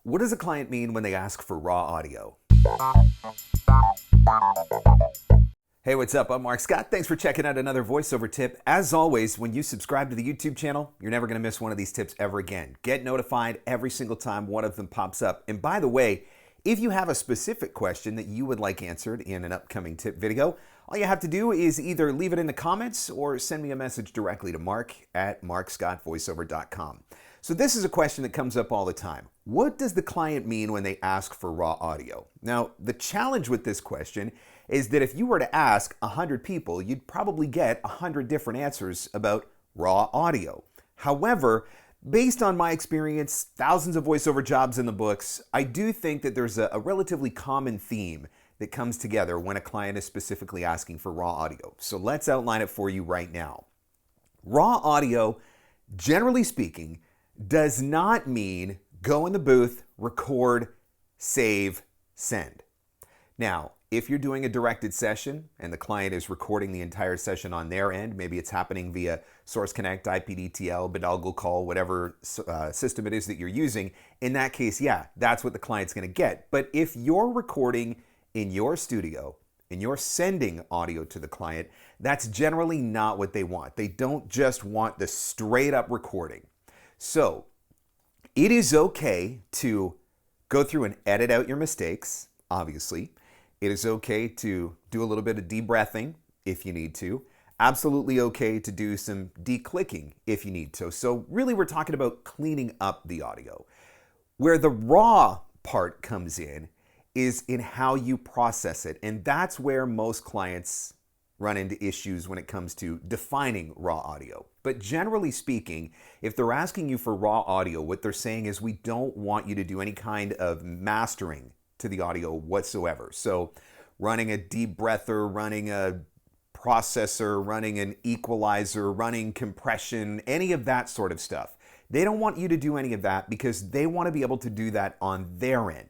What does a client mean when they ask for raw audio? Hey, what's up? I'm Mark Scott. Thanks for checking out another voiceover tip. As always, when you subscribe to the YouTube channel, you're never going to miss one of these tips ever again. Get notified every single time one of them pops up. And by the way, if you have a specific question that you would like answered in an upcoming tip video, all you have to do is either leave it in the comments or send me a message directly to Mark at markscottvoiceover.com. So this is a question that comes up all the time. What does the client mean when they ask for raw audio? Now, the challenge with this question is that if you were to ask 100 people, you'd probably get 100 different answers about raw audio. However, based on my experience, thousands of voiceover jobs in the books, I do think that there's a relatively common theme that comes together when a client is specifically asking for raw audio. So let's outline it for you right now. Raw audio, generally speaking, does not mean go in the booth, record, save, send. Now, if you're doing a directed session and the client is recording the entire session on their end, maybe it's happening via Source Connect, IPDTL, Bidalgo Call, whatever system it is that you're using, in that case, yeah, that's what the client's going to get. But if you're recording in your studio and you're sending audio to the client, that's generally not what they want. They don't just want the straight up recording. So it is okay to go through and edit out your mistakes, obviously. It is okay to do a little bit of de-breathing if you need to. Absolutely okay to do some de-clicking if you need to. So really we're talking about cleaning up the audio. Where the raw part comes in is in how you process it. And that's where most clients run into issues when it comes to defining raw audio. But generally speaking, if they're asking you for raw audio, what they're saying is we don't want you to do any kind of mastering to the audio whatsoever. So running a deep breather, running a processor, running an equalizer, running compression, any of that sort of stuff. They don't want you to do any of that because they want to be able to do that on their end.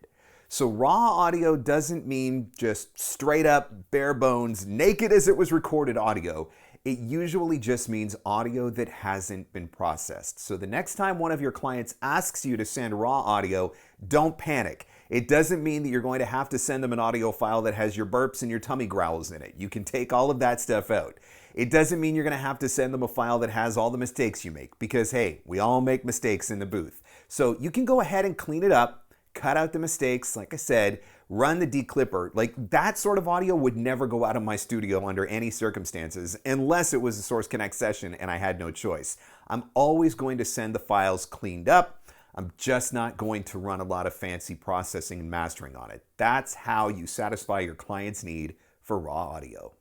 So raw audio doesn't mean just straight up, bare bones, naked as it was recorded audio. It usually just means audio that hasn't been processed. So the next time one of your clients asks you to send raw audio, don't panic. It doesn't mean that you're going to have to send them an audio file that has your burps and your tummy growls in it. You can take all of that stuff out. It doesn't mean you're going to have to send them a file that has all the mistakes you make because, hey, we all make mistakes in the booth. So you can go ahead and clean it up. Cut out the mistakes, like I said, run the declipper. Like that sort of audio would never go out of my studio under any circumstances unless it was a Source Connect session and I had no choice. I'm always going to send the files cleaned up. I'm just not going to run a lot of fancy processing and mastering on it. That's how you satisfy your client's need for raw audio.